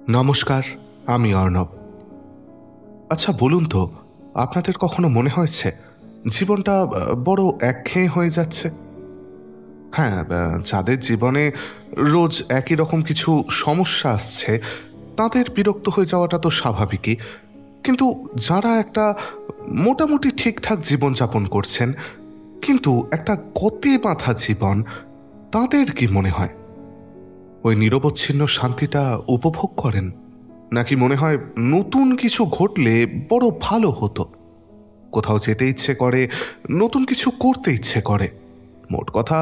নমস্কার, আমি অর্ণব। আচ্ছা বলুন তো, আপনাদের কখনো মনে হয়েছে জীবনটা বড় একঘেয়ে হয়ে যাচ্ছে? হ্যাঁ, যাদের জীবনে রোজ একই রকম কিছু সমস্যা আসছে তাদের বিরক্ত হয়ে যাওয়াটা তো স্বাভাবিকই। কিন্তু যারা একটা মোটামুটি ঠিকঠাক জীবনযাপন করছেন, কিন্তু একটা গতি বাঁধা জীবন, তাদের কি মনে হয়? ওই নিরবচ্ছিন্ন শান্তিটা উপভোগ করেন, নাকি মনে হয় নতুন কিছু ঘটলে বড় ভালো হতো? কোথাও যেতে ইচ্ছে করে, নতুন কিছু করতে ইচ্ছে করে, মোট কথা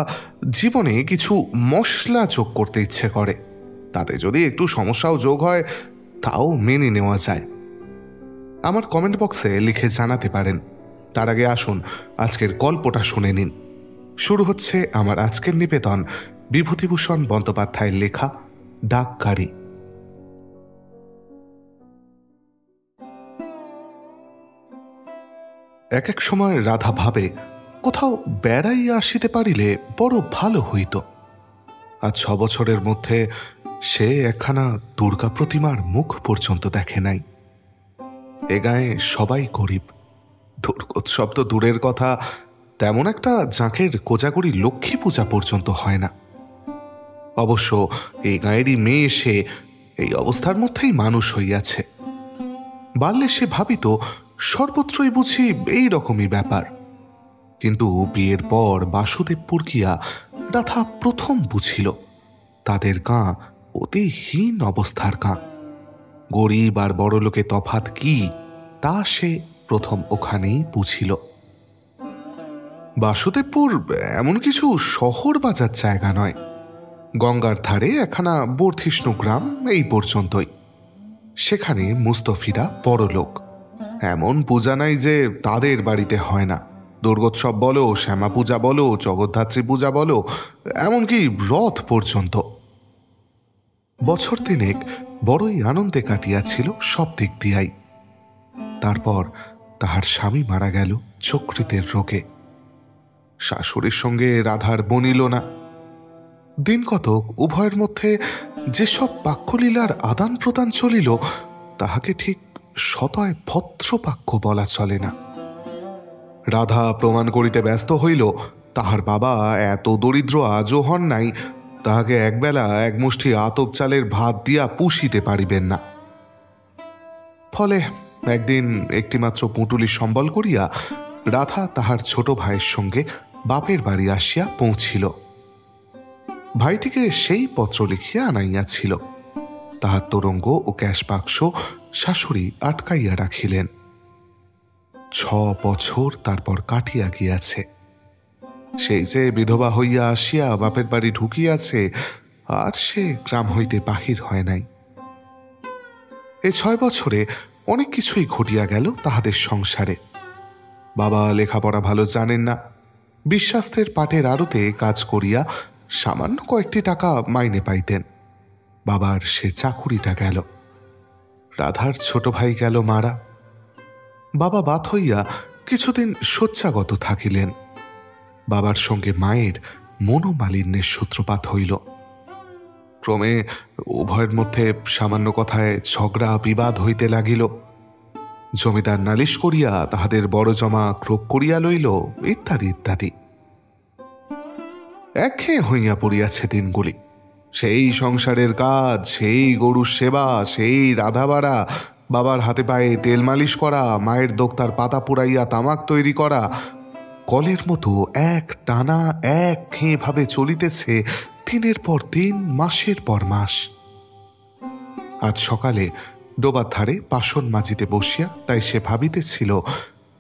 জীবনে কিছু মশলা যোগ করতে ইচ্ছে করে। তাতে যদি একটু সমস্যাও যোগ হয়, তাও মেনে নেওয়া যায়। আমার কমেন্ট বক্সে লিখে জানাতে পারেন। তার আগে আসুন আজকের গল্পটা শুনে নিন। শুরু হচ্ছে আমার আজকের নিবেদন, বিভূতিভূষণ বন্দ্যোপাধ্যায়ের লেখা ডাকগাড়ি। এক এক সময় রাধা ভাবে, কোথাও বেড়াইয়া আসিতে পারিলে বড় ভালো হইত। আজ ৬ বছরের মধ্যে সে একখানা দুর্গা প্রতিমার মুখ পর্যন্ত দেখে নাই। এ গায়ে সবাই গরিব, দুর্গোৎসব তো দূরের কথা, তেমন একটা জাঁকের কোজাগরি লক্ষ্মী পূজা পর্যন্ত হয় না। অবশ্য এই গায়েরই মেয়ে সে এই অবস্থার মধ্যেই মানুষ হইয়াছে। বাল্যে সে ভাবিত সর্বত্রই বুঝি এই রকমই ব্যাপার, কিন্তু বিয়ের পর বাসুদেবপুর গিয়া রাধা প্রথম বুঝিল তাদের গাঁ অতি হীন অবস্থার গাঁ। গরিব আর বড়লোকে তফাৎ কি, তা সে প্রথম ওখানেই বুঝিল। বাসুদেবপুর এমন কিছু শহর বাজার জায়গা নয়, গঙ্গার ধারে একখানা বর্ধিষ্ণু গ্রাম, এই পর্যন্তই। সেখানে মুস্তফিরা বড়লোক। এমন পূজা নাই যে তাদের বাড়িতে হয় না। দুর্গোৎসব বলো, শ্যামা পূজা বলো, জগদ্ধাত্রী পূজা বলো, এমনকি রথ পর্যন্ত। বছর তিনেক বড়ই আনন্দে কাটিয়াছিল সব দিক দিয়াই। তারপর তাহার স্বামী মারা গেল যকৃতের রোগে। শাশুড়ির সঙ্গে রাধার বনিল না। দিন কতক উভয়ের মধ্যে যেসব বাক্যলীলার আদান প্রদান চলিল, তাহাকে ঠিক সতয় ভদ্রবাক্য বলা চলে না। রাধা প্রমাণ করিতে ব্যস্ত হইল তাহার বাবা এত দরিদ্র আজও হন নাই, তাহাকে একবেলা এক মুষ্টি আতপ চালের ভাত দিয়া পুষিতে পারিবেন না। ফলে একদিন একটিমাত্র পুঁটুলি সম্বল করিয়া রাধা তাহার ছোট ভাইয়ের সঙ্গে বাপের বাড়ি আসিয়া পৌঁছিল। ভাইটিকে সেই পত্র লিখিয়া আনাইয়াছিল। তাহার তোরঙ্গ ও ক্যাশ বাক্স শাশুড়ি আটকাইয়া রাখিলেন। ৬ বছর তারপর কাটিয়া গিয়াছে। সেই যে বিধবা হইয়া আসিয়া বাপের বাড়ি ঢুকিয়াছে, আর সে গ্রাম হইতে বাহির হয় নাই। এই ৬ বছরে অনেক কিছুই ঘটিয়া গেল তাহাদের সংসারে। বাবা লেখাপড়া ভালো জানেন না, বিশ্বাস্তের পাটের আড়তে কাজ করিয়া সামান্য কয়েকটি টাকা মাইনে পাইতেন। বাবার সে চাকুরিটা গেল। রাধার ছোট ভাই গেল মারা। বাবা বাত হইয়া কিছুদিন শয্যাগত থাকিলেন। বাবার সঙ্গে মায়ের মনোমালিন্যের সূত্রপাত হইল। ক্রমে উভয়ের মধ্যে সামান্য কথায় ঝগড়া বিবাদ হইতে লাগিল। জমিদার নালিশ করিয়া তাহাদের বড় জমা ক্রোক করিয়া লইল, ইত্যাদি ইত্যাদি। একঘেয়ে হইয়া পড়িয়াছে দিনগুলি। সেই সংসারের কাজ, সেই গরুর সেবা, সেই রাধাবাড়া, বাবার হাতে পায়ে তেল মালিশ করা, মায়ের দোক্তার পাতা পুড়াইয়া তামাক তৈরি করা, কলের মতো এক টানা একঘেয়ে ভাবে চলিতেছে দিনের পর দিন, মাসের পর মাস। আজ সকালে ডোবার ধারে বাসন মাজিতে বসিয়া তাই সে ভাবিতেছিল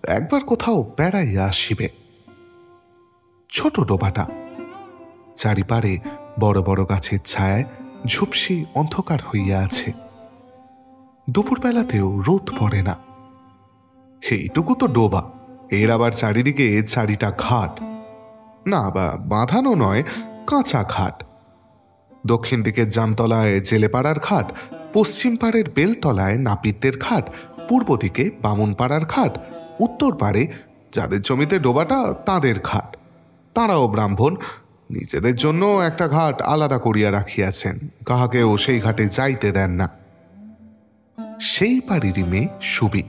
একবার কোথাও বেড়াইয়া আসিবে। ছোট ডোবাটা, চারিপারে বড় বড় গাছের ছায়ায় ঝুপসি অন্ধকার হইয়া আছে। দুপুরবেলাতেও রোদ পড়ে না। এইটুকু তো ডোবা, এর আবার চারিদিকে 4টা ঘাট, না বা বাঁধানো নয়, কাঁচা ঘাট। দক্ষিণ দিকের জামতলায় জেলেপাড়ার ঘাট, পশ্চিম পাড়ের বেলতলায় নাপিতদের ঘাট, পূর্ব দিকে বামুনপাড়ার ঘাট, উত্তর পাড়ে যাদের জমিতে ডোবাটা তাঁদের ঘাট। তাঁরাও ব্রাহ্মণ, নিজেদের জন্য একটা ঘাট আলাদা করিয়া রাখিয়াছেন, কাহাকেও সেই ঘাটে যাইতে দেন না। সেই বাড়িরই মেয়ে সুবি,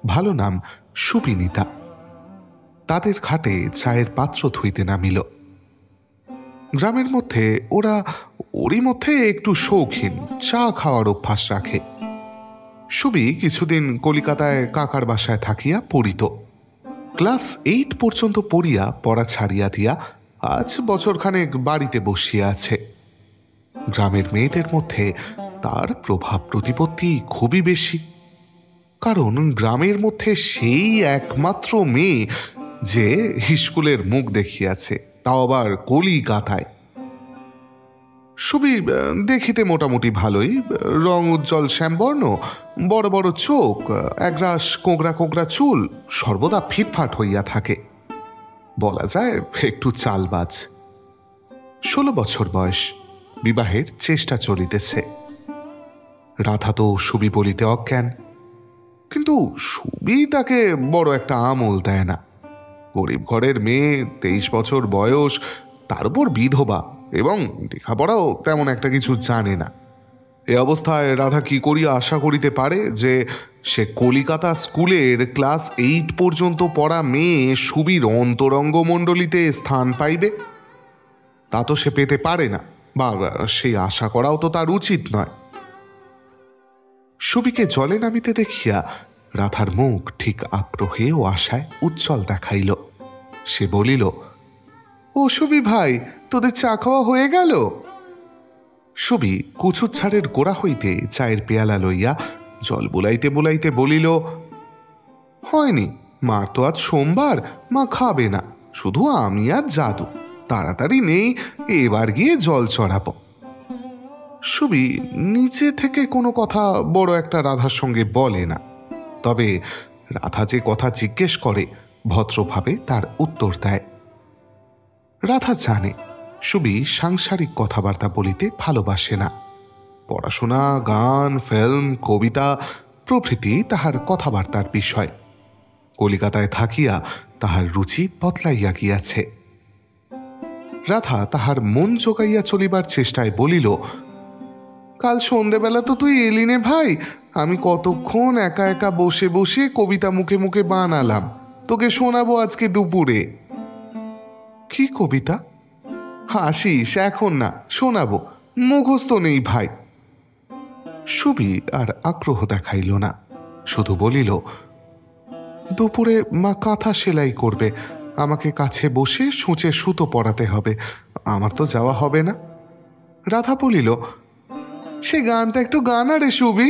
ভালো নাম সুবিনীতা। তাদের ঘাটে চায়ের পাত্র ধুইতে নামিল। গ্রামের মধ্যে ওরই মধ্যে একটু শৌখিন, চা খাওয়ার অভ্যাস রাখে। সুবি কিছুদিন কলিকাতায় কাকার বাসায় থাকিয়া পড়িত। ক্লাস 8 পর্যন্ত পড়িয়া পড়া ছাড়িয়া দিয়া আজ বছরখানেক বাড়িতে বসিয়া আছে। গ্রামের মেয়েদের মধ্যে তার প্রভাব প্রতিপত্তি খুবই বেশি, কারণ গ্রামের মধ্যে সেই একমাত্র মেয়ে যে স্কুলের মুখ দেখিয়াছে, তাও আবার কলিকাতায়। সুবি দেখিতে মোটামুটি ভালোই, রং উজ্জ্বল শ্যামবর্ণ, বড় বড় চোখ, একরাশ কোঁকড়া কোঁকড়া চুল, সর্বদা ফিটফাট হইয়া থাকে। বলা যায় একটু চালবাজ। 16 বছর বয়স, বিবাহের চেষ্টা চলিতেছে। রাধা তো সুবি বলিতে অজ্ঞান, কিন্তু সুবি তাকে বড় একটা আমল দেয় না। গরিব ঘরের মেয়ে, 23 বছর বয়স, তার উপর বিধবা, এবং লেখাপড়াও তেমন একটা কিছু জানে না। এ অবস্থায় রাধা কি করিয়া আশা করিতে পারে যে সে কলিকাতা স্কুলের ক্লাস 8 পর্যন্ত পড়া মেয়ে সুবির অন্তরঙ্গ মণ্ডলীতে স্থান পাইবে? তা তো সে পেতে পারে না, বা সেই আশা করাও তো তার উচিত নয়। সুবিকে জলে নামিতে দেখিয়া রাধার মুখ ঠিক আগ্রহে ও আশায় উজ্জ্বল দেখাইল। সে বলিল, ও সুবি ভাই, তোদের চা খাওয়া হয়ে গেল? সুবি কুচুচ্ছাড়ের গোড়া হইতে চায়ের পেয়ালা লইয়া জল বুলাইতে বুলাইতে বলিল, হয়নি, মার তো আজ সোমবার, মা খাবে না, শুধু আমি আর জাদু। তাড়াতাড়ি নেই, এবার গিয়ে জল চড়াবো। সুবি নিচে থেকে কোনো কথা বড় একটা রাধার সঙ্গে বলে না, তবে রাধা যে কথা জিজ্ঞেস করে ভদ্রভাবে তার উত্তর দেয়। রাধা জানে সুবি সাংসারিক কথাবার্তা বলিতে ভালোবাসে না। পড়াশোনা, গান, ফিল্ম, কবিতা প্রভৃতি তাহার কথাবার্তার বিষয়। কলিকাতায় থাকিয়া তাহার রুচি বদলাইয়া গিয়াছে। রাধা তাহার মন জোগাইয়া চলিবার চেষ্টায় বলিল, কাল সন্ধেবেলা তো তুই এলি নে ভাই, আমি কতক্ষণ একা একা বসে বসে কবিতা মুখে মুখে বানালাম, তোকে শোনাবো আজকে দুপুরে। কি কবিতা? হাসিস, এখন না, শোনাবো, মুখস্থ নেই ভাই। সুবি আর আগ্রহ দেখাইল না, শুধু বলিল, দুপুরে মা কাঁথা সেলাই করবে, আমাকে কাছে বসে সূচে সুতো পরাতে হবে, আমার তো যাওয়া হবে না। রাধা বলিল, সে গানটা একটু গানা রে সুবি।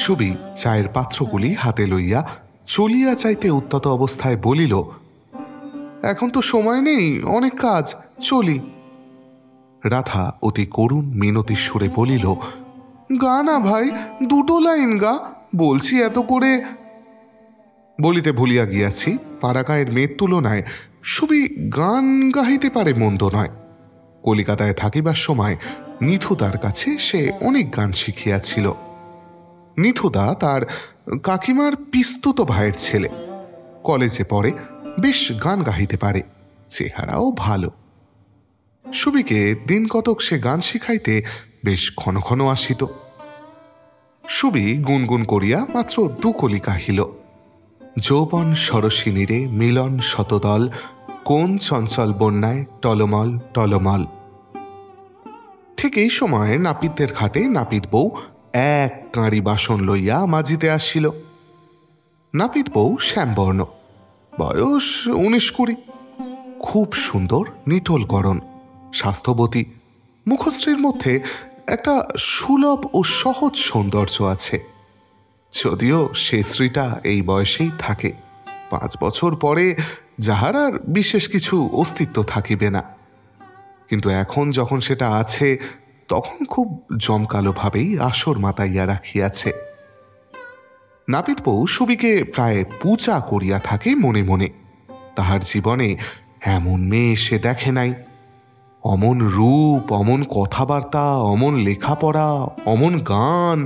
সুবি চায়ের পাত্রগুলি হাতে লইয়া চলিয়া যাইতে উদ্যত অবস্থায় বলিল, এখন তো সময় নেই, অনেক কাজ, চলি। রাধা অতি করুণ মিনতি সুরে বলিল, গা না ভাই, 2 লাইন গা, বলছি এত করে। বলিতে ভুলিয়া গিয়াছি, পাড়াগাঁয়ের মেয়ের তুলনায় সুবি গান গাহিতে পারে মন্দ নয়। কলিকাতায় থাকিবার সময় নিথুদার কাছে সে অনেক গান শিখিয়াছিল। নিথুদা তার কাকিমার পিস্তুত ভাইয়ের ছেলে, কলেজে পড়ে, বেশ গান গাহিতে পারে, চেহারাও ভালো। সুবিকে দিন কতক সে গান শিখাইতে বেশ ঘন ঘন আসিত। সুবি গুনগুন করিয়া মাত্র 2 কলি গাহিল। যৌবন সরসিনীরে মিলন শতদল, কোন চঞ্চল বন্যায় টলমল টলমল। ঠিক এই সময় নাপিতদের ঘাটে নাপিত বউ এক কাঁড়ি বাসন লইয়া মাজিতে আসিল। নাপিত বউ শ্যামবর্ণ, বয়স 19-20, খুব সুন্দর নিটোল গড়ন, স্বাস্থ্যবতী, মুখশ্রীর মধ্যে একটা সুলভ ও সহজ সৌন্দর্য আছে। যদিও সে স্ত্রীটা এই বয়সেই থাকে, 5 বছর পরে যাহার আর বিশেষ কিছু অস্তিত্ব থাকিবে না, কিন্তু এখন যখন সেটা আছে তখন খুব জমকালোভাবেই আসর মাতাইয়া রাখিয়াছে। নাপিত বউ সুবিকে প্রায় পূজা করিয়া থাকে মনে মনে। তাহার জীবনে এমন মেয়ে সে দেখে নাই। অমন রূপ, অমন কথাবার্তা, অমন লেখাপড়া, অমন গান,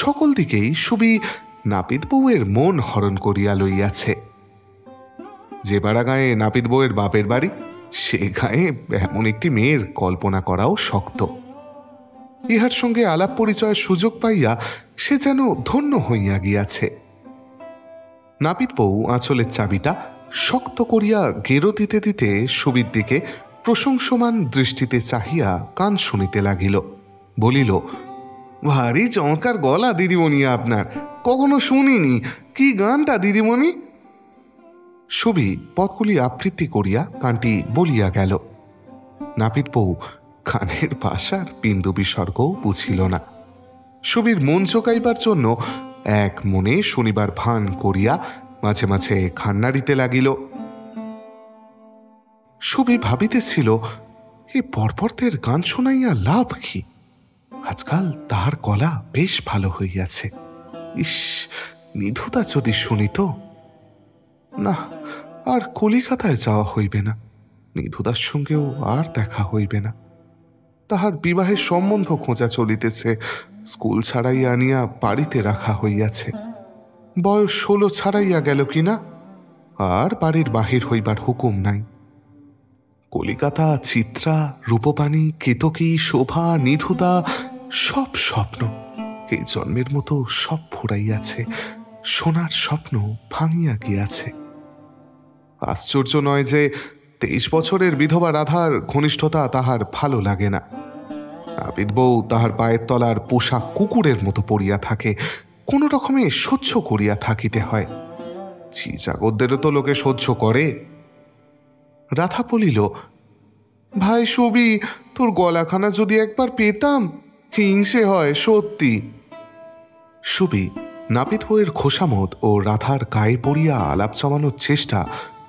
সকল দিকেই সুবি নাপিত বউয়ের মন হরণ করিয়া লইয়াছে। যে পাড়া গাঁয়ে নাপিত বউয়ের বাপের বাড়ি, সে গাঁয়ে এমন একটি মেয়ের কল্পনা করাও শক্ত। ইহার সঙ্গে আলাপ পরিচয়ের সুযোগ পাইয়া সে যেন ধন্য হইয়া গিয়াছে। নাপিত বউ আঁচলের চাবিটা শক্ত করিয়া গেরো দিতে দিতে সুবির দিকে প্রশংসমান দৃষ্টিতে চাহিয়া কান শুনিতে লাগিল। বলিল, ভারী চমৎকার গলা দিদিমণি আপনার, কখনো শুনিনি। কি গানটা দিদিমণি? সুবি পদগুলি আবৃত্তি করিয়া গানটি বলিয়া গেল। নাপিত বউ গানের ভাষার বিন্দু বিসর্গও বুঝিল না। সুবির মন জোগাইবার জন্য এক মনে শুনিবার ভান করিয়া মাঝে মাঝে খান নাড়িতে লাগিল। সুবি ভাবিতেছিল, এ পরপরদের গান শুনাইয়া লাভ কি? আজকাল তাহার গলা বেশ ভালো হইয়াছে। ইস, নিধুদা যদি শুনিত! না, আর কলিকাতায় যাওয়া হইবে না। নিধুদার সঙ্গেও আর দেখা হইবে না। তাহার বিবাহের সম্বন্ধ খোঁজা চলিতেছে। স্কুল ছাড়াইয়া আনিয়া বাড়িতে রাখা হইয়াছে। বয়স 16 ছাড়াইয়া গেল কিনা, আর বাড়ির বাহির হইবার হুকুম নাই। কলিকাতা, চিত্রা, রূপবাণী, কেতকী, শোভা, নিধুদা সব স্বপ্ন এই জন্মের মতো সব ফুরাইয়াছে। সোনার স্বপ্ন ভাঙিয়া গিয়াছে। আশ্চর্য নয় যে 23 বছরের বিধবা রাধার ঘনিষ্ঠতা তাহার ভালো লাগে না। নাপিত বউ তাহার পায়ের তলার পোষা কুকুরের মতো পড়িয়া থাকে, কোনো রকমে সহ্য করিয়া থাকিতে হয়। চিজাগরদেরও তো লোকে সহ্য করে। রাধা বলিল, ভাই সুবি, তোর গলাখানা যদি একবার পেতাম, হিংসে হয় সত্যি। সুবি নাপিত বউয়ের খোসামত ও রাধার গায়ে পড়িয়া আলাপ জমানোর চেষ্টা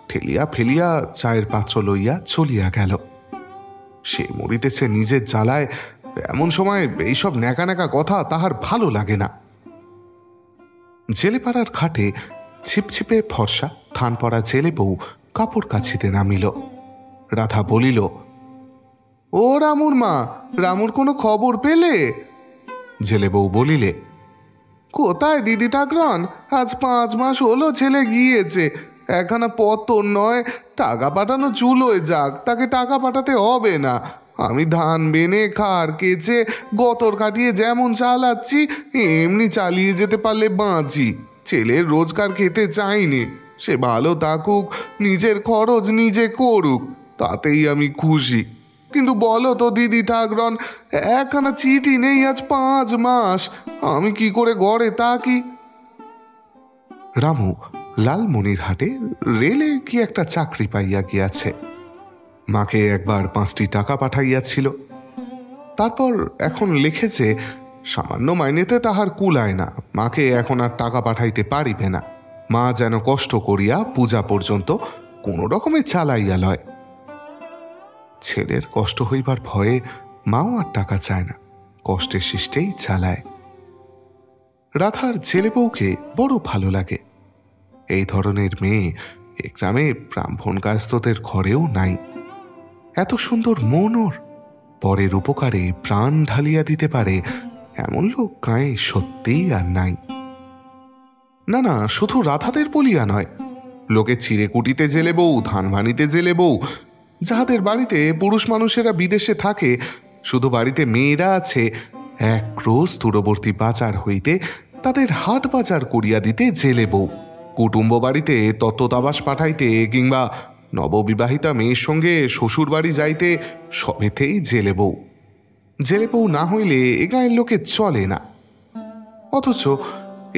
ঠেলিয়া ফেলিয়া চায়ের পাত্র লইয়া চলিয়া গেল। সে মরিতেছে নিজের জ্বালায়, এমন সময় এইসব ন্যাকা ন্যাকা কথা তাহার ভালো লাগে না। জেলেপাড়ার ঘাটে ছিপছিপে ফর্সা থান পড়া জেলে বউ কাপড় কাছিতে নামিল। রাধা বলিল, ও রামুর মা, রামুর কোনো খবর পেলে? জেলে বউ বলিলে, কোথায় দিদি ঠাকরন, আজ 5 মাস হলো ছেলে গিয়েছে, একখানা পত্তর নয়, টাকা পাঠানো চুলোয় যাক, তাকে টাকা পাঠাতে হবে না। আমি ধান বেনে খাড় কেচে গতর কাটিয়ে যেমন চালাচ্ছি, এমনি চালিয়ে যেতে পারলে বাঁচি। ছেলের রোজগার খেতে চাইনি, সে ভালো থাকুক, নিজের খরচ নিজে করুক, তাতেই আমি খুশি। কিন্তু বলো তো দিদি ঠাকরন, একখানা চিঠি নেই আজ 5 মাস, আমি কি করে ঘরে থাকি? রামু লালমনিরহাটে রেলে কি একটা চাকরি পাইয়া গিয়াছে। মাকে একবার 5টি টাকা পাঠাইয়াছিল। তারপর এখন লিখেছে সামান্য মাইনেতে তাহার কুলায় না, মাকে এখন আর টাকা পাঠাইতে পারিবে না। মা যেন কষ্ট করিয়া পূজা পর্যন্ত কোনো রকমে চালাইয়া লয়। ছেলের কষ্ট হইবার ভয়ে মাও আর টাকা চায় না, কষ্টে শিষ্টেই চালায়। রাধার ছেলে বউকে বড় ভালো লাগে। এই ধরনের মেয়ে এ গ্রামে ব্রাহ্মণ কায়স্থদের ঘরেও নাই। এত সুন্দর মন ওর, পরের উপকারে প্রাণ ঢালিয়া দিতে পারে এমন লোক গায়ে সত্যিই আর নাই। না না, শুধু রাধাদের বলিয়া নয়, লোকে চিড়েকুটিতে জেলে বউ, ধান ভানিতে জেলে বউ, যাহাদের বাড়িতে পুরুষ মানুষেরা বিদেশে থাকে, শুধু বাড়িতে মেয়েরা আছে, এক রোজ দূরবর্তী বাজার হইতে তাদের হাট বাজার করিয়া দিতে জেলে বউ, কুটুম্ব বাড়িতে তত্ত্বতাবাস পাঠাইতে কিংবা নববিবাহিতা মেয়ের সঙ্গে শ্বশুর বাড়ি যাইতে সবেতেই জেলে বউ। জেলে বউ না হইলে এ গাঁয়ের লোকে চলে না। অথচ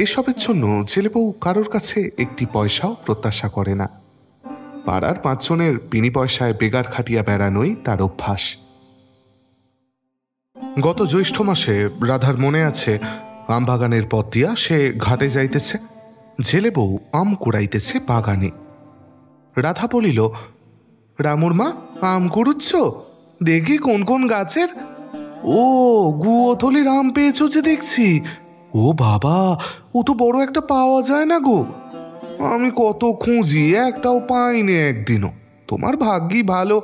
এসবের জন্য জেলে বউ কারোর কাছে একটি পয়সাও প্রত্যাশা করে না। পাড়ার 5 জনের বিনি পয়সায় বেগার খাটিয়া বেড়ানোই তার অভ্যাস। গত জ্যৈষ্ঠ মাসে রাধার মনে আছে, আমবাগানের পথ দিয়া সে ঘাটে যাইতেছে, জেলে বউ আম কুড়াইতেছে বাগানে। রাধা বলিল, রামুর মা, আম কুড়ুচ্ছ? দেখি কোন কোন গাছের। ও, গুয়োথলির আম পেয়েছ যে দেখছি। ও বাবা, ও তো বড় একটা পাওয়া যায় না গো। আমি কত খুঁজি, একটাও পাইনি একদিনও। তোমার ভাগ্যি ভালো,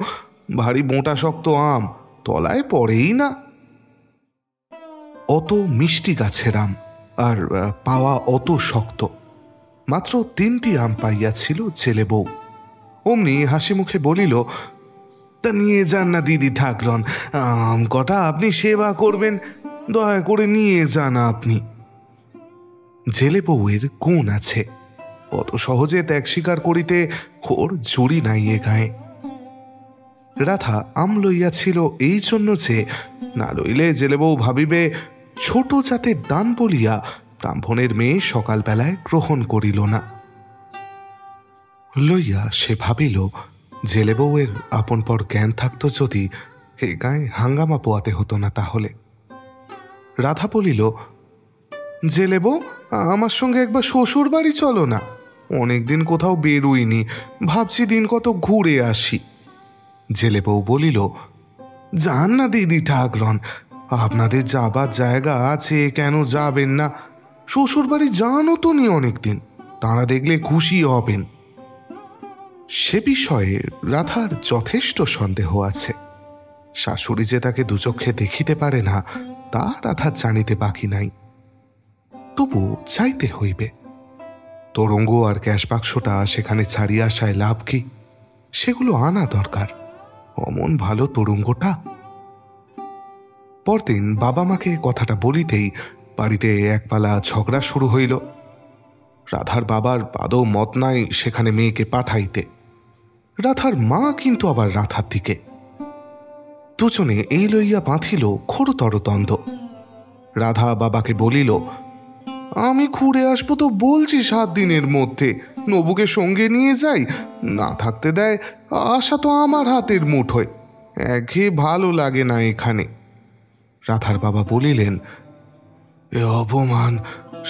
ভারী মোটা শক্ত আম, তলায় পড়েই না। অত মিষ্টি গাছের আম, আর পাওয়া অত শক্ত। মাত্র 3টি আম পাইয়াছিল ছেলে বউ। অমনি হাসি মুখে বলিল, তা নিয়ে যান না দিদি ঠাকরন, আম কটা আপনি সেবা করবেন, দয়া করে নিয়ে যান আপনি। জেলে বউয়ের গুণ আছে, অত সহজে ত্যাগ স্বীকার করিতে ওর জুড়ি নাই এ গায়ে। রাধা আম লইয়াছিল এই জন্য যে না লইলে জেলে বউ ভাবিবে ছোট জাতের দান বলিয়া ব্রাহ্মণের মেয়ে সকালবেলায় গ্রহণ করিল না। লইয়া সে ভাবিল জেলে বউয়ের আপন পর জ্ঞান থাকত যদি এ গায়ে হাঙ্গামা পোয়াতে হতো না। তাহলে রাধা বলিল, জেলে বউ, আমার সঙ্গে একবার শ্বশুর বাড়ি চলো না, অনেকদিন কোথাও বেরোইনি, ভাবছি দিন কত ঘুরে আসি। জেলে বউ বলিল, যান না দিদি ঠাকরন, আপনাদের যাবার জায়গা আছে, কেন যাবেন না? শ্বশুর বাড়ি যানও তো নি অনেকদিন, তাঁরা দেখলে খুশি হবেন। সে বিষয়ে রাধার যথেষ্ট সন্দেহ আছে। শাশুড়ি যে তাকে দুচক্ষে দেখিতে পারে না তা রাধার জানিতে বাকি নাই। তবু চাইতে হইবে। তোরঙ্গ আর ক্যাশ বাক্সটা সেখানে ছাড়িয়ে আসায় লাভ কি? সেগুলো আনা দরকার। অমন ভালো তোরঙ্গটা। পরদিন বাবা মাকে কথাটা বলিতেই বাড়িতে একপালা ঝগড়া শুরু হইল। রাধার বাবার আদৌ মত নাই সেখানে মেয়েকে পাঠাইতে। রাধার মা কিন্তু আবার রাধার দিকে। দুজনে এই লইয়া বাঁধিল ঘোরতর দ্বন্দ্ব। রাধা বাবাকে বলিল, আমি ঘুরে আসবো তো বলছি 7 দিনের মধ্যে, নবুকে সঙ্গে নিয়ে যাই, না থাকতে দেয়, আশা তো আমার হাতের মুঠোয়, একঘেয়ে ভালো লাগে না এখানে। রাধার বাবা বলিলেন, এ অপমান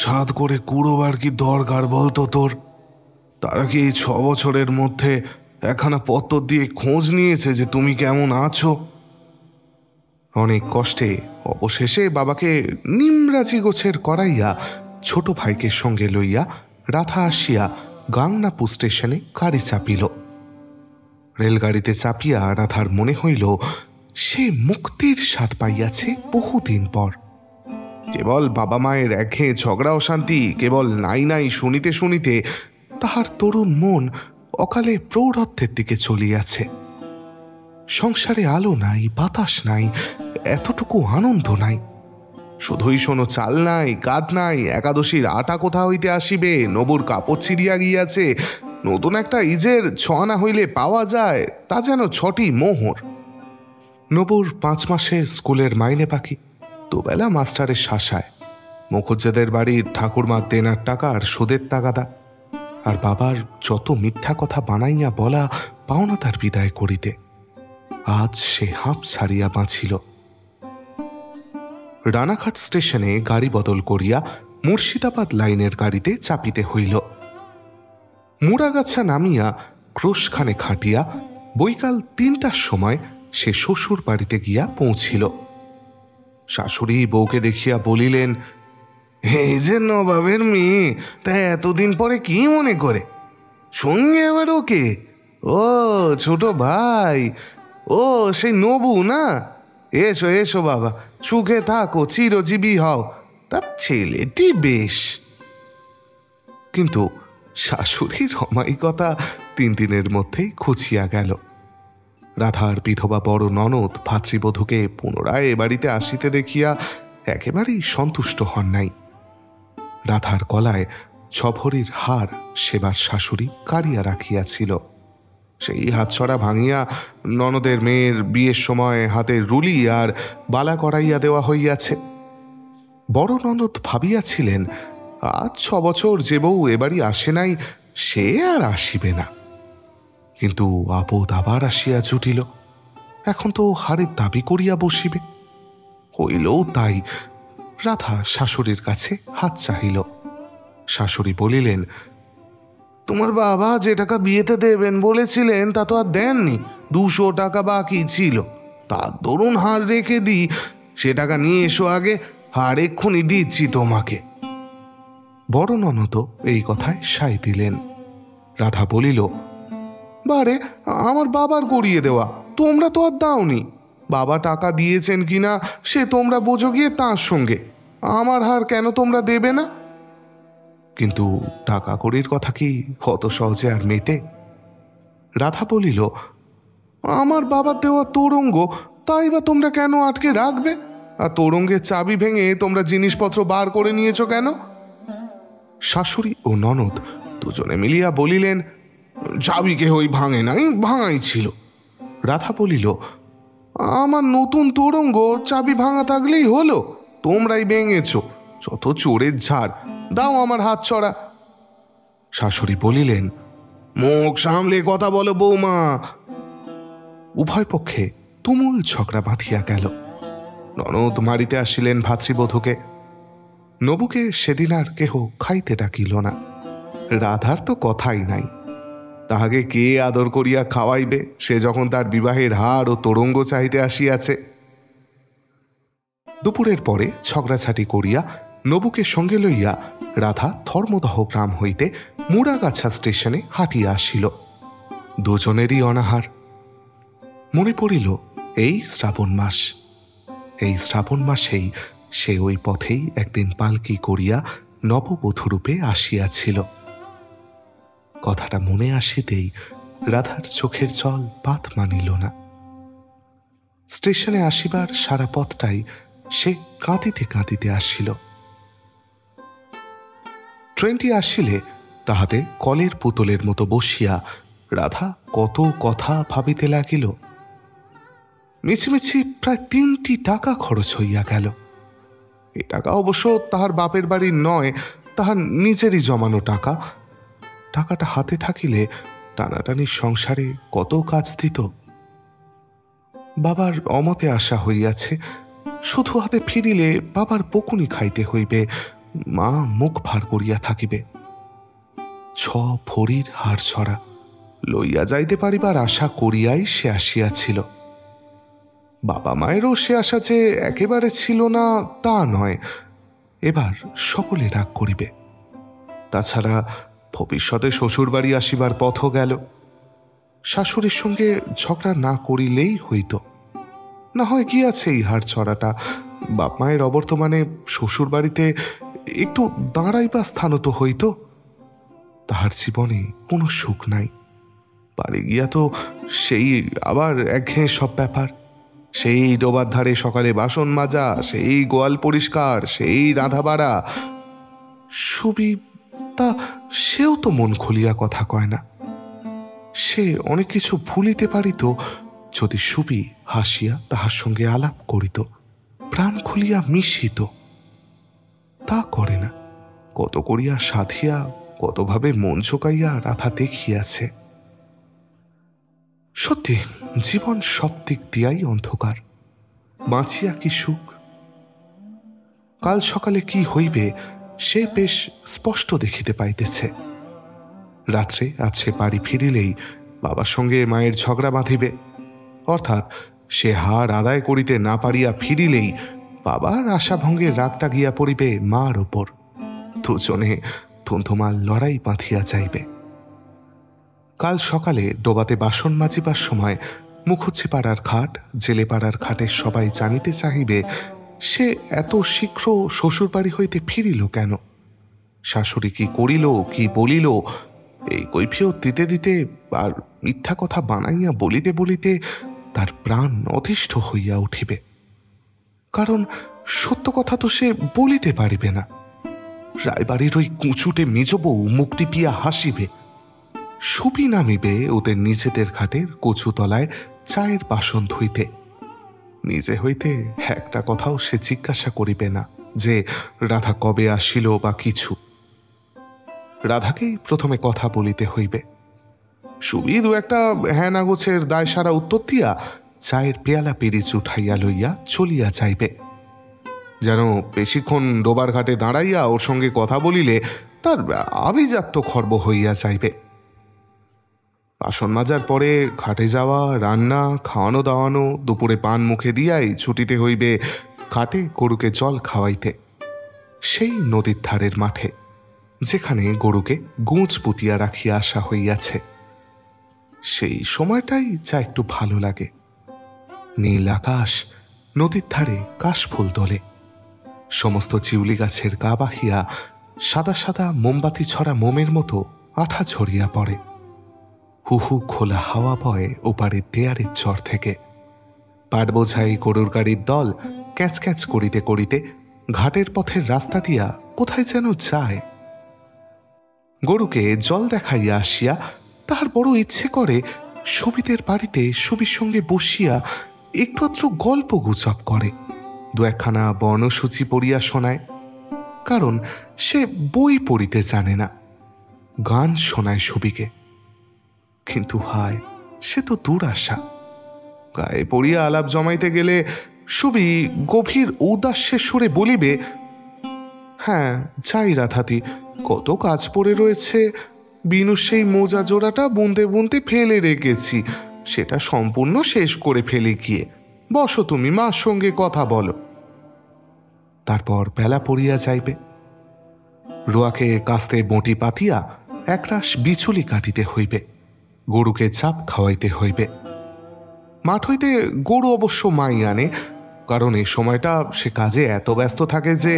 7 করে কুড়োবার কি দরকার বলতো তোর? তারা কি এই 6 বছরের মধ্যে একখানা পত্র দিয়ে খোঁজ নিয়েছে যে তুমি কেমন আছো? অনেক কষ্টে অবশেষে বাবাকে নিমরাজি গোছের করাইয়া ছোট ভাইকে সঙ্গে লইয়া রাধা আসিয়া গাংনাপুর স্টেশনে গাড়ি চাপিল। রেলগাড়িতে চাপিয়া রাধার মনে হইল সে মুক্তির স্বাদ পাইয়াছে বহুদিন পর। কেবল বাবা মায়ের একঘেয়ে ঝগড়া অশান্তি কেবল নাই নাই শুনিতে শুনিতে তাহার তরুণ মন অকালে প্রৌঢ়ত্বের দিকে চলিয়াছে। সংসারে আলো নাই, বাতাস নাই, এতটুকু আনন্দ নাই। শুধুই শোনো চাল নাই, কাঠ নাই, একাদশীর আটা কোথা হইতে আসিবে, নবুর কাপড় ছিঁড়িয়া গিয়াছে, নতুন একটা ইজের ছনা হইলে পাওয়া যায়, তা যেন 6টি মোহর। নবুর 5 মাসের স্কুলের মাইনে বাকি, দুবেলা মাস্টারের শাসায়, মুখুজ্জেদের বাড়ির ঠাকুরমার দেনার টাকার সুদের তাগাদা, আর বাবার যত মিথ্যা কথা বানাইয়া বলা পাওনা তার বিদায় করিতে। আজ সে হাঁপ ছাড়িয়া বাঁচিল। রানাঘাট স্টেশনে গাড়ি বদল করিয়া মুর্শিদাবাদ লাইনের গাড়িতে চাপিতে হইল। মুড়াগাছা নামিয়া ক্রোশখানে খাটিয়া বৈকাল 3টার সময় সে শ্বশুর বাড়িতে গিয়া পৌঁছিল। শাশুড়ি বউকে দেখিয়া বলিলেন, এই যে নবাবের মেয়ে, তা এতদিন পরে কি মনে করে? সঙ্গে আবার ওকে? ও ছোট ভাই, ও সেই নবু না? এসো এসো বাবা, সুখে থাকো, চিরজীবী হও, তার ছেলেটি বেশ। কিন্তু শাশুড়ির অমায়িকতা 3 দিনের মধ্যেই খুঁচিয়া গেল। রাধার বিধবা বড় ননদ ভাতৃবধূকে পুনরায় এ বাড়িতে আসিতে দেখিয়া একেবারেই সন্তুষ্ট হন নাই। রাধার গলায় 6 ভরির হার সেবার শাশুড়ি কাড়িয়া রাখিয়াছিল। সেই হাতছড়া ভাঙিয়া ননদের মেয়ের বিয়ের সময় হাতের রুলি আর বালা করাইয়া দেওয়া হইয়াছে। বড় ননদ ভাবিয়াছিলেন, আজ 6 বছর যে বউ এবাড়ি আসে নাই, সে আর আসিবে না। কিন্তু আপদ আবার আসিয়া জুটিল। এখন তো হারের দাবি করিয়া বসিবে। হইলও তাই। রাধা শাশুড়ির কাছে হাত চাহিল। শাশুড়ি বলিলেন, তোমার বাবা যে টাকা বিয়েতে দেবেন বলেছিলেন তা তো আর দেননি, 200 টাকা বাকি ছিল, তার দরুন হার রেখে দিই, সে টাকা নিয়ে এসো আগে, হার এক্ষুনি দিচ্ছি তোমাকে। বড় ননদ এই কথায় সায় দিলেন। রাধা বলিল, বারে আমার বাবার গড়িয়ে দেওয়া, তোমরা তো আর দাওনি। বাবা টাকা দিয়েছেন কিনা সে তোমরা বোঝো গিয়ে তাঁর সঙ্গে, আমার হার কেন তোমরা দেবে না? কিন্তু টাকা কড়ির কথা কি অত সহজে আর মেটে? রাধা বলিল, আমার বাবার দেওয়া তোরঙ্গ, তাই বা তোমরা কেন আটকে রাখবে? আর তোরঙ্গের চাবি ভেঙে তোমরা জিনিসপত্র বার করে নিয়েছো কেন? শাশুড়ি ও ননদ দুজনে মিলিয়া বলিলেন, চাবি কেহই ভাঙে নাই, ভাঙাই ছিল। রাধা বলিল, আমার নতুন তোরঙ্গ, চাবি ভাঙা থাকলেই হলো, তোমরাই ভেঙেছ, যত চোরের ঝাড়, দাও আমার হাত ছড়া। শাশুড়ি বলিলেন, মুখ সামলে কথা বলো বৌমা। উভয় পক্ষে তুমুল ঝগড়া বাঁধিয়া গেল। ননদ মারিতে আসিলেন ভাতৃবধূকে। নবুকে সেদিন আর কেহ খাইতে ডাকিল না। রাধার তো কথাই নাই, তাহাকে কে আদর করিয়া খাওয়াইবে, সে যখন তার বিবাহের হার ও তোরঙ্গ চাহিতে আসিয়াছে। দুপুরের পরে ঝগড়াঝাটি করিয়া নবুকে সঙ্গে লইয়া রাধা ধর্মদহ গ্রাম হইতে মুড়াগাছা স্টেশনে হাঁটিয়া আসিল। দুজনেরই অনাহার। মনে পড়িল এই শ্রাবণ মাস, এই শ্রাবণ মাসেই সে ওই পথেই একদিন পালকি করিয়া নববধূরূপে আসিয়াছিল। কথাটা মনে আসিতেই রাধার চোখের জল বাত মানিল না। স্টেশনে আসিবার সারা পথটাই সে কাঁদিতে কাঁদিতে আসিল। ট্রেনটি আসিলে তাহাতে কলের পুতুলের মতো বসিয়া রাধা কত কথা ভাবিতে লাগিল। মিছিমিছি প্রায় 3টি টাকা খরচ হইয়া গেল। এই টাকা অবশ্য তাহার বাপের বাড়ির নয়, তাহার নিজেরই জমানো টাকা। টাকাটা হাতে থাকিলে টানাটানির সংসারে কত কাজ দিত। বাবার অমতে আসা হইয়াছে, শুধু হাতে ফিরিলে বাবার বকুনি খাইতে হইবে, মা মুখ ভার করিয়া থাকিবে। 6 ভরির হার ছড়া লইয়া যাইতে পারিবার আশা করিয়াই সে আসিয়াছিল। বাবা মায়েরও সে আশা যে একেবারে ছিল না তা নয়, এবার সকলে রাগ করিবে। তাছাড়া ভবিষ্যতে শ্বশুরবাড়ি আসিবার পথও গেল। শাশুড়ির সঙ্গে ঝগড়া না করিলেই হইত। না হয় কি আছে এই হার ছড়াটা, বাপ মায়ের অবর্তমানে শ্বশুরবাড়িতে একটু দাঁড়াইবা স্থানও তো হইত। তাহার জীবনে কোনো সুখ নাই। বাড়ি গিয়া তো সেই আবার একঘেয়ে সব ব্যাপার, সেই ডোবার ধারে সকালে বাসন মাজা, সেই গোয়াল পরিষ্কার, সেই রাঁধা বাড়া। সুবি তা সেও তো মন খুলিয়া কথা কয় না। সে অনেক কিছু ভুলিতে পারিত যদি সুবি হাসিয়া তাহার সঙ্গে আলাপ করিত, প্রাণ খুলিয়া মিশিত। তা করে না। কত করিয়া সাধিয়া, কতভাবে মন ঝোঁকাইয়া রাধা দেখিয়াছে। সত্যি জীবন সব দিক দিয়াই অন্ধকার, বাঁচিয়া কি সুখ। কাল সকালে কি হইবে সে বেশ স্পষ্ট দেখিতে পাইতেছে। রাত্রে আছে বাড়ি ফিরিলেই বাবার সঙ্গে মায়ের ঝগড়া বাঁধিবে, অর্থাৎ সে হার আদায় করিতে না পারিয়া ফিরিলেই বাবার আশাভঙ্গের রাগটা গিয়া পড়িবে মার ওপর। দুজনে ধুন্ধুমাল লড়াই বাঁধিয়া যাইবে। কাল সকালে ডোবাতে বাসন মাজিবার সময় মুখুজ্জি পাড়ার খাট, জেলে পাড়ার খাটের সবাই জানিতে চাহিবে সে এত শীঘ্র শ্বশুরবাড়ি হইতে ফিরিল কেন, শাশুড়ি কি করিল, কি বলিল। এই কৈফিয়ত দিতে দিতে আর মিথ্যা কথা বানাইয়া বলিতে বলিতে তার প্রাণ অতিষ্ঠ হইয়া উঠিবে। কারণ সত্য কথা তো সে বলিতে পারিবে না। রায়বাড়ির ওই কুঁচুটে মেজবউ মুখ টিপিয়া হাসিবে। সুপি নামিবে ওদের নিজেদের ঘাটের কচুতলায় চায়ের বাসন ধুইতে। নিজে হইতে একটা কথাও সে জিজ্ঞাসা করিবে না যে রাধা কবে আসিল বা কিছু। রাধাকেই প্রথমে কথা বলিতে হইবে। সুবি দু একটা হ্যাঁ না গোছের দায় সারা উত্তর দিয়া চায়ের পেয়ালা পিরিচ উঠাইয়া লইয়া চলিয়া যাইবে। যেন বেশিক্ষণ ডোবার ঘাটে দাঁড়াইয়া ওর সঙ্গে কথা বলিলে তার আভিজাত্য খর্ব হইয়া যাইবে। বাসন মাজার পরে ঘাটে যাওয়া, রান্না, খাওয়ানো দাওয়ানো, দুপুরে পান মুখে দিয়াই ছুটিতে হইবে ঘাটে গরুকে জল খাওয়াইতে, সেই নদীর ধারের মাঠে যেখানে গরুকে গুঁজ পুঁতিয়া রাখিয়া আসা হইয়াছে। সেই সময়টাই যা একটু ভালো লাগে। নীল আকাশ, নদীর ধারে কাশফুল দোলে, সমস্ত চিউলি গাছের গা বাহিয়া সাদা সাদা মোমবাতি ছড়া মোমের মতো আঠা ঝরিয়া পড়ে। হুহু খোলা হাওয়া বয় ওপারের দেয়ারের চর থেকে। পাট বোঝাই গরুর গাড়ির দল ক্যাচ ক্যাচ করিতে করিতে ঘাটের পথের রাস্তা দিয়া কোথায় যেন যায়। গরুকে জল দেখাইয়া আসিয়া তাহার বড় ইচ্ছে করে সুবিদের বাড়িতে সুবির সঙ্গে বসিয়া একটু গল্প গুজব করে, দু একখানা বর্ণসূচি পড়িয়া শোনায়। কারণ সে বই পড়িতে জানে না। গান শোনায় সুবিকে। কিন্তু হায়, সে তো দুরাশা। গায়ে পড়িয়া আলাপ জমাইতে গেলে সুবি গভীর ঔদাস্যের সুরে বলিবে, হ্যাঁ যাই রাধাতি, কত কাজ পড়ে রয়েছে। বিনু সেই মোজা জোড়াটা বুনতে বুনতে ফেলে রেখেছি, সেটা সম্পূর্ণ শেষ করে ফেলে গিয়ে। বসো তুমি, মার সঙ্গে কথা বলো। তারপর বেলা পড়িয়া যাইবে। রোয়াকে কাস্তে বঁটি পাতিয়া একরাশ বিচুলি কাটিতে হইবে, গরুকে চাপ খাওয়াইতে হইবে। মাঠ হইতে গরু অবশ্য মাই আনে, কারণ এই সময়টা সে কাজে এত ব্যস্ত থাকে যে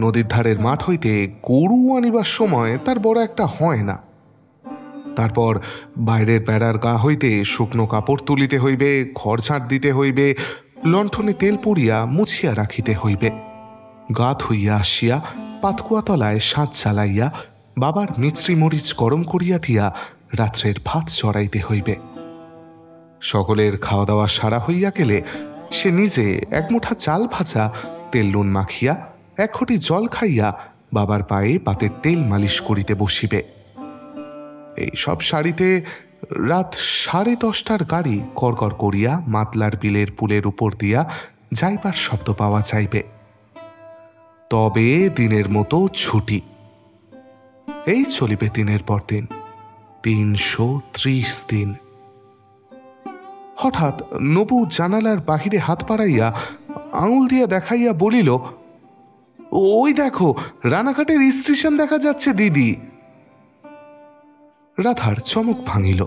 নদীর ধারের মাঠ হইতে গরু আনিবার সময় তার বড় একটা হয় না। তারপর বাইরের বেড়ার গা হইতে শুকনো কাপড় তুলিতে হইবে, খড় ঝাঁট দিতে হইবে, লণ্ঠনে তেল পুড়িয়া মুছিয়া রাখিতে হইবে। গা ধুইয়া আসিয়া পাতকুয়া তলায় সাঁজ জ্বালাইয়া বাবার মিছরি মরিচ গরম করিয়া দিয়া রাত্রের ভাত চড়াইতে হইবে। সকলের খাওয়া দাওয়া সারা হইয়া গেলে সে নিজে এক মুঠা চাল ভাজা তেল নুন মাখিয়া এক ঘটি জল খাইয়া বাবার পায়ে পাতের তেল মালিশ করিতে বসিবে। এই সব সারিতে রাত 10:30টার গাড়ি করকর করিয়া মাতলার বিলের পুলের উপর দিয়া যাইবার শব্দ পাওয়া যাইবে। তবে দিনের মতো ছুটি। এই চলিবে দিনের পর দিন, 330 দিন। হঠাৎ নবু জানালার বাহিরে হাত পাড়াইয়া আঙুল দিয়া দেখাইয়া বলিল, ওই দেখো, রানাঘাটের স্টেশন দেখা যাচ্ছে দিদি। রাধার চমক ভাঙিল।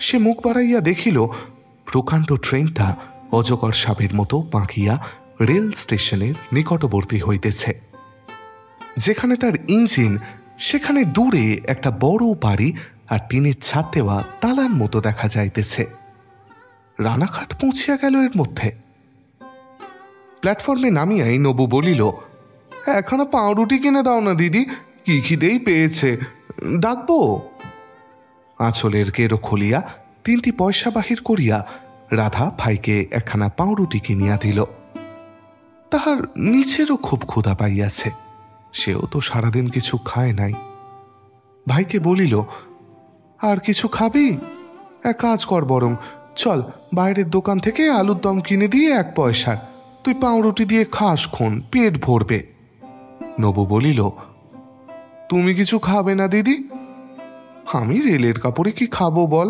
সে মুখ বাড়াইয়া দেখিল প্রকাণ্ড ট্রেনটা অজগর সাপের মতো পাঁকিয়া রেল স্টেশনের নিকটবর্তী হইতেছে। যেখানে তার ইঞ্জিন, সেখানে দূরে একটা বড় বাড়ি আর টিনের ছাদ দেওয়া তালার মতো দেখা যাইতেছে। রানাঘাট পৌঁছিয়া গেল এর মধ্যে। প্ল্যাটফর্মে নামিয়াই নবু বলিল, একখানা পাউরুটি কিনে দাও না দিদি, কি খিদেই পেয়েছে, ডাকবো? আঁচলের কেরো খুলিয়া 3টি পয়সা বাহির করিয়া রাধা ভাইকে একখানা পাউরুটি কিনিয়া দিল। তাহার নিচেরও খুব ক্ষুধা পাইয়াছে, সেও তো সারাদিন কিছু খায় নাই। ভাইকে বলিল, আর কিছু খাবি? এক কাজ কর বরং, চল বাইরের দোকান থেকে আলুর দম কিনে দিয়ে 1 পয়সার, তুই পাউরুটি দিয়ে খাস খন, পেট ভরবে। নবু বলিল, তুমি কিছু খাবে না দিদি? আমি রেলের কাপড়ে কি খাবো বল,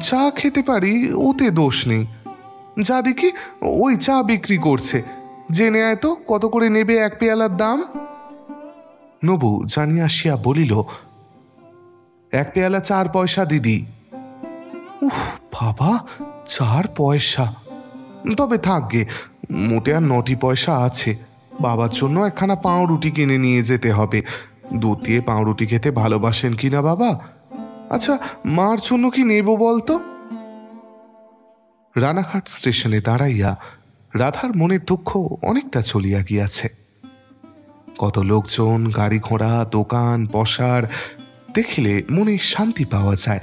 চা খেতে পারি, ওতে দোষ নেই। যা দেখি ওই চা বিক্রি করছে, জেনে আয় তো কত করে নেবে 1 পেয়ালার দাম। নবু জানিয়া আসিয়া বলিল, 1 পেয়ালা 4 পয়সা দিদি। উফ বাবা, 4 পয়সা? তবে থাকবে, মোটে আর 9টি পয়সা আছে। বাবার জন্য একখানা পাউরুটি কিনে নিয়ে যেতে হবে। দুধ দিয়ে পাউরুটি খেতে ভালোবাসেন কিনা বাবা? আচ্ছা, মার জন্য কি নেব বলতো? রানাঘাট স্টেশনে দাঁড়াইয়া রাধার মনের দুঃখ অনেকটা চলিয়া গিয়াছে। কত লোকজন, গাড়ি ঘোড়া, দোকান বসার দেখিলে মনে শান্তি পাওয়া যায়।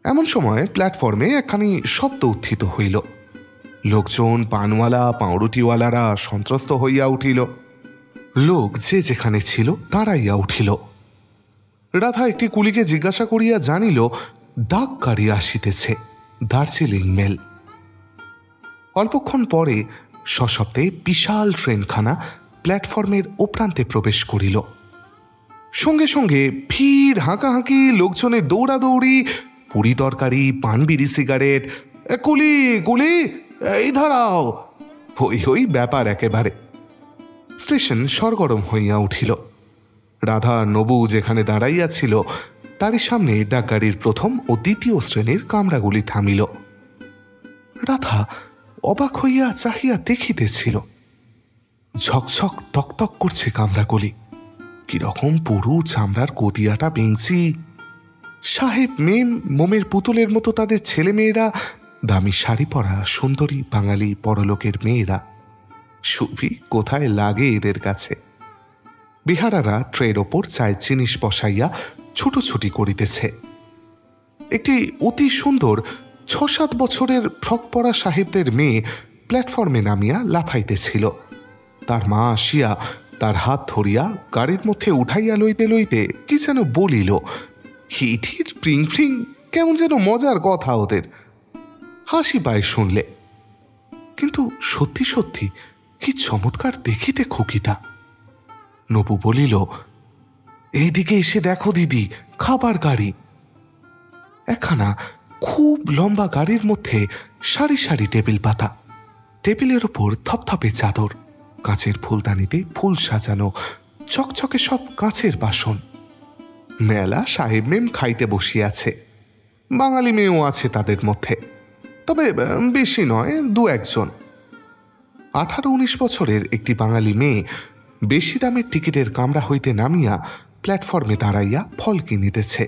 এমন সময় প্ল্যাটফর্মে একখানি শব্দ উত্থিত হইল। লোকজন, পানওয়ালা, পাউরুটিওয়ালারা সন্ত্রস্ত হইয়া উঠিল। লোক যে যেখানে ছিল দাঁড়াইয়া উঠিল। রাধা একটি কুলিকে জিজ্ঞাসা করিয়া জানিল ডাক গাড়ি আসিতেছে, দার্জিলিং মেল। অল্পক্ষণ পরে সশব্দে বিশাল ট্রেনখানা প্ল্যাটফর্মের ওপ্রান্তে প্রবেশ করিল। সঙ্গে সঙ্গে ভিড়, হাঁকাহাঁকি, লোকজনের দৌড়াদৌড়ি, পুরি তরকারি, পান বিড়ি, সিগারেট। কুলি কুলি, এই দাঁড়াও, হই হই ব্যাপার একেবারে। স্টেশন সরগরম হইয়া উঠিল। রাধা নবু যেখানে দাঁড়াইয়াছিল তারই সামনে ডাকগাড়ির 1ম ও 2য় শ্রেণীর কামরাগুলি থামিল। রাধা অবাক হইয়া চাহিয়া দেখিতেছিল। ঝকঝক তকতক করছে কামরাগুলি। কিরকম পুরু চামড়ার কতিয়াটা বেঞ্চি। সাহেব মেম মোমের পুতুলের মতো তাদের ছেলেমেয়েরা দামি শাড়ি পরা সুন্দরী বাঙালি পরলোকের মেয়েরা। সুবি কোথায় লাগে এদের কাছে। বিহারারা ট্রের ওপর চায়ের জিনিস বসাইয়া ছুটোছুটি করিতেছে। একটি অতি সুন্দর ৬-৭ বছরের ফ্রক পরা সাহেবদের মেয়ে প্ল্যাটফর্মে নামিয়া লাফাইতেছিল। তার মা আসিয়া তার হাত ধরিয়া গাড়ির মধ্যে উঠাইয়া লইতে লইতে কি যেন বলিল। হিট হিট ফ্রিং ফ্রিং, কেমন যেন মজার কথা ওদের। হাসি পায় শুনলে, কিন্তু সত্যি সত্যি কি চমৎকার দেখিতে খুকিটা। নবু বলিল, এইদিকে এসে দেখো দিদি, খাবার গাড়ি। একখানা খুব লম্বা গাড়ির মধ্যে সারি সারি টেবিল পাতা, টেবিলের ওপর থপথপে চাদর, কাঁচের ফুলদানিতে ফুল সাজানো, চকচকে সব কাঁচের বাসন। মেলা সাহেব মেম খাইতে বসিয়াছে। বাঙালি মেয়েও আছে তাদের মধ্যে, তবে বেশি নয়, 2-1 জন। 18-19 বছরের একটি বাঙালি মেয়ে বেশি দামের টিকিটের কামরা হইতে নামিয়া প্ল্যাটফর্মে দাঁড়াইয়া ফল কিনিতেছে।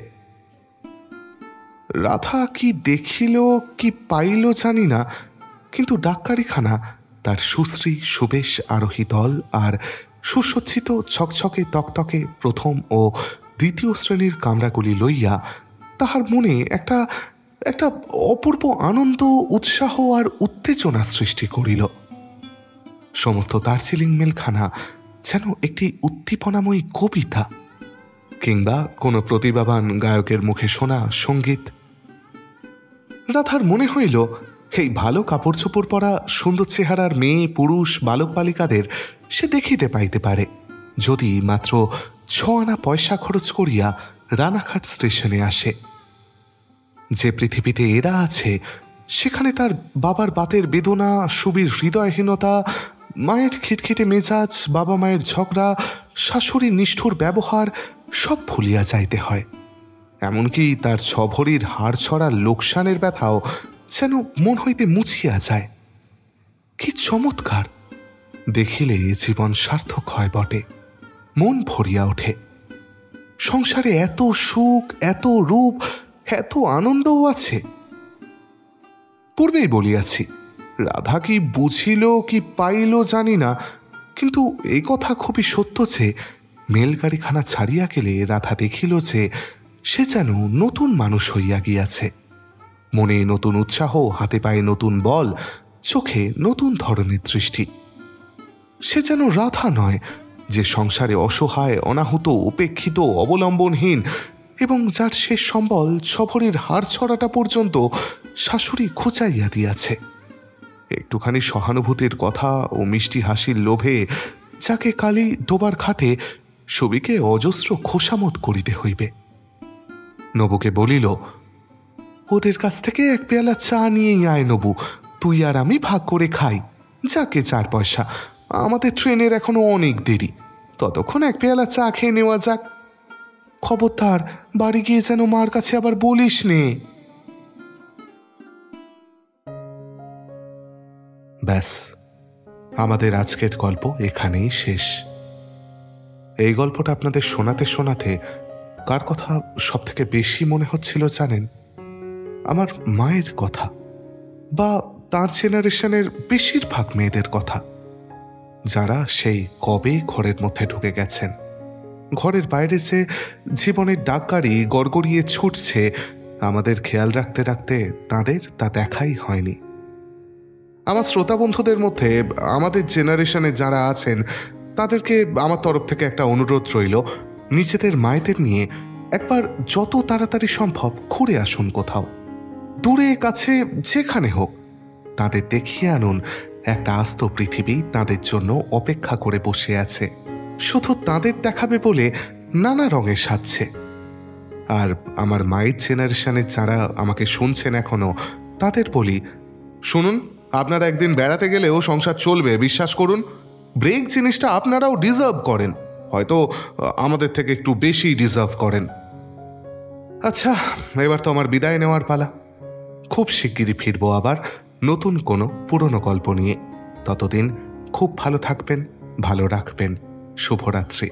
রাধা কি দেখিল কি পাইল জানি না, কিন্তু ডাক্কারিখানা তার সুশ্রী সুবেশ আরোহী দল আর সুসজ্জিত ছকছকে তকতকে প্রথম ও দ্বিতীয় শ্রেণীর কামরাগুলি লইয়া তাহার মনে একটা একটা অপূর্ব আনন্দ, উৎসাহ আর উত্তেজনা সৃষ্টি করিল। সমস্ত দার্জিলিং মেলখানা যেন একটি উদ্দীপনাময়ী কবিতা, কিংবা কোনো প্রতিভাবান গায়কের মুখে শোনা সঙ্গীত। রাধার মনে হইল, এই ভালো কাপড় চোপড় পরা সুন্দর চেহারার মেয়ে পুরুষ বালক বালিকাদের সে দেখিতে পাইতে পারে, যদি মাত্র 6 আনা পয়সা খরচ করিয়া রানাঘাট স্টেশনে আসে। যে পৃথিবীতে এরা আছে, সেখানে তার বাবার বাতের বেদনা, সুবীর হৃদয়হীনতা, মায়ের খিটখিটে মেজাজ, বাবা মায়ের ঝগড়া, শাশুড়ির নিষ্ঠুর ব্যবহার সব ভুলিয়া যাইতে হয়। এমনকি তার 6 ভরির হাড় ছড়া লোকসানের ব্যথাও যেন মন হইতে মুছিয়া যায়। কি চমৎকার! দেখিলে জীবন সার্থক হয় বটে, মন ভরিয়া ওঠে। সংসারে এত সুখ, এত রূপ, এত আনন্দও আছে। পূর্বেই বলিয়াছি, রাধা কি বুঝিল কি পাইল জানি না, কিন্তু এই কথা খুবই সত্য যে মেলগাড়িখানা ছাড়িয়া গেলে রাধা দেখিল যে সে যেন নতুন মানুষ হইয়া গিয়াছে। মনে নতুন উৎসাহ, হাতে পায়ে নতুন বল, চোখে নতুন ধরনের দৃষ্টি। সে যেন রাধা নয়, যে সংসারে অসহায়, অনাহুত, উপেক্ষিত, অবলম্বনহীন, এবং যার শেষ সম্বল 6 ভরির হাড় ছড়াটা পর্যন্ত শাশুড়ি খুঁচাইয়া দিয়াছে। একটুখানি সহানুভূতির কথা ও মিষ্টি হাসির লোভে যাকে কালি ডোবার ঘাটে সবিকে অজস্র খোসামত করিতে হইবে। নবুকে বলিল, ওদের কাছ থেকে 1 পেয়ালা চা নিয়েই আয় নবু, তুই আর আমি ভাগ করে খাই, যাকে 4 পয়সা। আমাদের ট্রেনের এখনো অনেক দেরি, ততক্ষণ 1 পেয়ালা চা খেয়ে নেওয়া যাক। খবরদার বাড়ি গিয়ে যেন মার কাছে আবার বলিস নে। ব্যাস, আমাদের আজকের গল্প এখানেই শেষ। এই গল্পটা আপনাদের শোনাতে শোনাতে কার কথা সব থেকে বেশি মনে হচ্ছিল জানেন? আমার মায়ের কথা, বা তার জেনারেশনের বেশিরভাগ মেয়েদের কথা, যারা সেই কবে ঘরের মধ্যে ঢুকে গেছেন। ঘরের বাইরে যে জীবনের ডাকগাড়ি গড়গড়িয়ে ছুটছে, আমাদের খেয়াল রাখতে রাখতে তাদের তা দেখাই হয়নি। আমার শ্রোতা বন্ধুদের মধ্যে আমাদের জেনারেশনে যারা আছেন, তাদেরকে আমার তরফ থেকে একটা অনুরোধ রইল, নিজেদের মায়েদের নিয়ে একবার যত তাড়াতাড়ি সম্ভব ঘুরে আসুন কোথাও, দূরে কাছে যেখানে হোক। তাদের দেখিয়ে আনুন একটা আস্ত পৃথিবী তাদের জন্য অপেক্ষা করে বসে আছে, শুধু তাদের দেখাবে বলে নানা রঙে সাজছে। আর আমার মায়ের জেনারেশনের যারা আমাকে শুনছেন এখনো, তাদের বলি, শুনুন, আপনারা একদিন বেড়াতে গেলেও সংসার চলবে, বিশ্বাস করুন। ব্রেক জিনিসটা আপনারাও ডিজার্ভ করেন, হয়তো আমাদের থেকে একটু বেশি ডিজার্ভ করেন। আচ্ছা, এবার তো আমার বিদায় নেওয়ার পালা। খুব শিগগিরই ফিরবো আবার নতুন কোনো পুরনো গল্প নিয়ে। ততদিন খুব ভালো থাকবেন, ভালো রাখবেন। শুভরাত্রি।